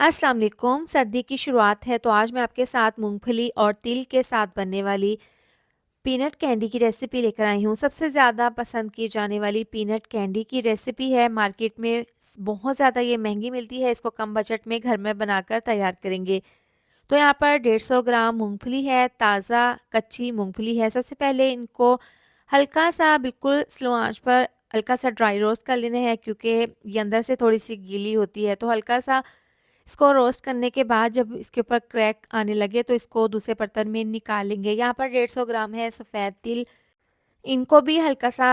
अस्सलाम वालेकुम। सर्दी की शुरुआत है तो आज मैं आपके साथ मूंगफली और तिल के साथ बनने वाली पीनट कैंडी की रेसिपी लेकर आई हूँ। सबसे ज़्यादा पसंद की जाने वाली पीनट कैंडी की रेसिपी है। मार्केट में बहुत ज़्यादा ये महंगी मिलती है। इसको कम बजट में घर में बनाकर तैयार करेंगे। तो यहाँ पर 150 ग्राम मूंगफली है, ताज़ा कच्ची मूंगफली है। सबसे पहले इनको हल्का सा बिल्कुल स्लो आंच पर हल्का सा ड्राई रोस्ट कर लेना है, क्योंकि ये अंदर से थोड़ी सी गीली होती है। तो हल्का सा इसको रोस्ट करने के बाद जब इसके ऊपर क्रैक आने लगे तो इसको दूसरे बर्तन में निकाल लेंगे। यहाँ पर 150 ग्राम है सफ़ेद तिल, इनको भी हल्का सा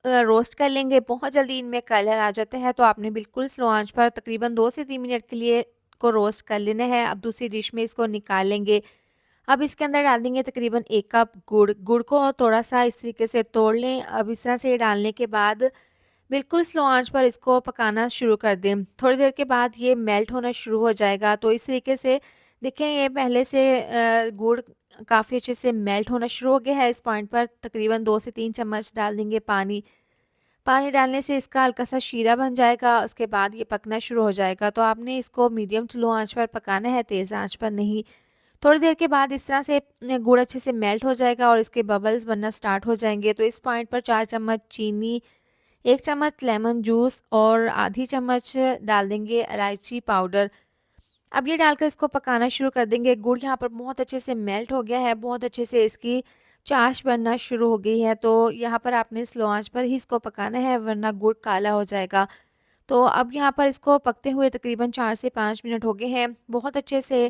रोस्ट कर लेंगे। बहुत जल्दी इनमें कलर आ जाता है, तो आपने बिल्कुल स्लो आंच पर तकरीबन 2 से 3 मिनट के लिए को रोस्ट कर लेना है। अब दूसरी डिश में इसको निकाल लेंगे। अब इसके अंदर डाल देंगे तकरीबन 1 कप गुड़। गुड़ को थोड़ा सा इस तरीके से तोड़ लें। अब इस तरह से डालने के बाद बिल्कुल स्लो आंच पर इसको पकाना शुरू कर दें। थोड़ी देर के बाद ये मेल्ट होना शुरू हो जाएगा। तो इस तरीके से देखें, ये पहले से गुड़ काफ़ी अच्छे से मेल्ट होना शुरू हो गया है। इस पॉइंट पर तकरीबन 2 से 3 चम्मच डाल देंगे पानी। पानी डालने से इसका हल्का सा शीरा बन जाएगा। उसके बाद ये पकना शुरू हो जाएगा। तो आपने इसको मीडियम टू लो आंच पर पकाना है, तेज़ आंच पर नहीं। थोड़ी देर के बाद इस तरह से गुड़ अच्छे से मेल्ट हो जाएगा और इसके बबल्स बनना स्टार्ट हो जाएंगे। तो इस पॉइंट पर 4 चम्मच चीनी, 1 चम्मच लेमन जूस और आधी चम्मच डाल देंगे इलायची पाउडर। अब ये डालकर इसको पकाना शुरू कर देंगे। गुड़ यहाँ पर बहुत अच्छे से मेल्ट हो गया है, बहुत अच्छे से इसकी चाश बनना शुरू हो गई है। तो यहाँ पर आपने स्लो आंच पर ही इसको पकाना है, वरना गुड़ काला हो जाएगा। तो अब यहाँ पर इसको पकते हुए तकरीबन 4 से 5 मिनट हो गए हैं। बहुत अच्छे से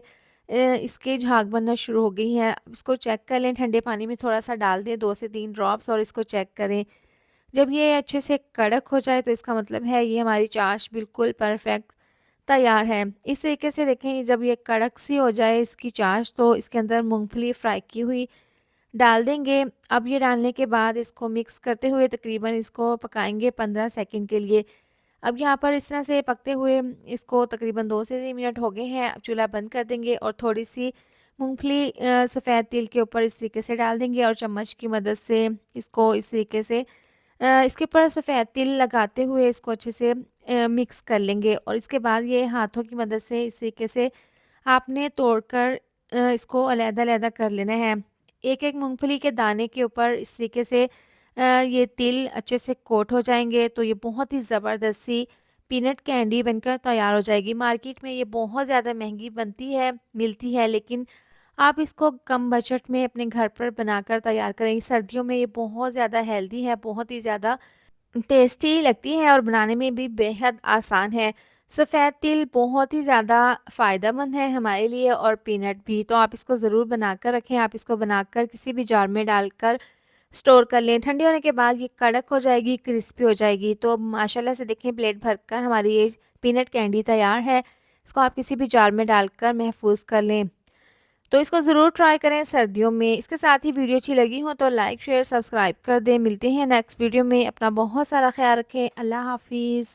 इसके झाग बनना शुरू हो गई है। अब इसको चेक कर लें, ठंडे पानी में थोड़ा सा डाल दें, 2 से 3 ड्रॉप्स, और इसको चेक करें। जब ये अच्छे से कड़क हो जाए तो इसका मतलब है ये हमारी चाश बिल्कुल परफेक्ट तैयार है। इस तरीके से देखें, जब ये कड़क सी हो जाए इसकी चाश, तो इसके अंदर मूंगफली फ्राई की हुई डाल देंगे। अब ये डालने के बाद इसको मिक्स करते हुए तकरीबन इसको पकाएंगे 15 सेकंड के लिए। अब यहाँ पर इस तरह से पकते हुए इसको तकरीबन 2 से 3 मिनट हो गए हैं। अब चूल्हा बंद कर देंगे और थोड़ी सी मूंगफली सफ़ेद तिल के ऊपर इस तरीके से डाल देंगे और चम्मच की मदद से इसको इस तरीके से इसके ऊपर सफ़ेद तिल लगाते हुए इसको अच्छे से मिक्स कर लेंगे। और इसके बाद ये हाथों की मदद से इस तरीके से आपने तोड़कर इसको अलग-अलग कर लेना है। एक-एक मूँगफली के दाने के ऊपर इस तरीके से ये तिल अच्छे से कोट हो जाएँगे, तो ये बहुत ही ज़बरदस्त सी पीनट कैंडी बनकर तैयार हो जाएगी। मार्केट में ये बहुत ज़्यादा महँगी बनती है, मिलती है, लेकिन आप इसको कम बजट में अपने घर पर बनाकर तैयार करें। सर्दियों में ये बहुत ज़्यादा हेल्दी है, बहुत ही ज़्यादा टेस्टी लगती है और बनाने में भी बेहद आसान है। सफ़ेद तिल बहुत ही ज़्यादा फ़ायदेमंद है हमारे लिए, और पीनट भी। तो आप इसको ज़रूर बनाकर रखें। आप इसको बनाकर किसी भी जार में डालकर स्टोर कर लें। ठंडी होने के बाद ये कड़क हो जाएगी, क्रिस्पी हो जाएगी। तो माशाल्लाह से देखें, प्लेट भरकर हमारी ये पीनट कैंडी तैयार है। इसको आप किसी भी जार में डालकर महफूज़ कर लें। तो इसको ज़रूर ट्राई करें सर्दियों में। इसके साथ ही वीडियो अच्छी लगी हो तो लाइक, शेयर, सब्सक्राइब कर दें। मिलते हैं नेक्स्ट वीडियो में। अपना बहुत सारा ख्याल रखें। अल्लाह हाफ़िज़।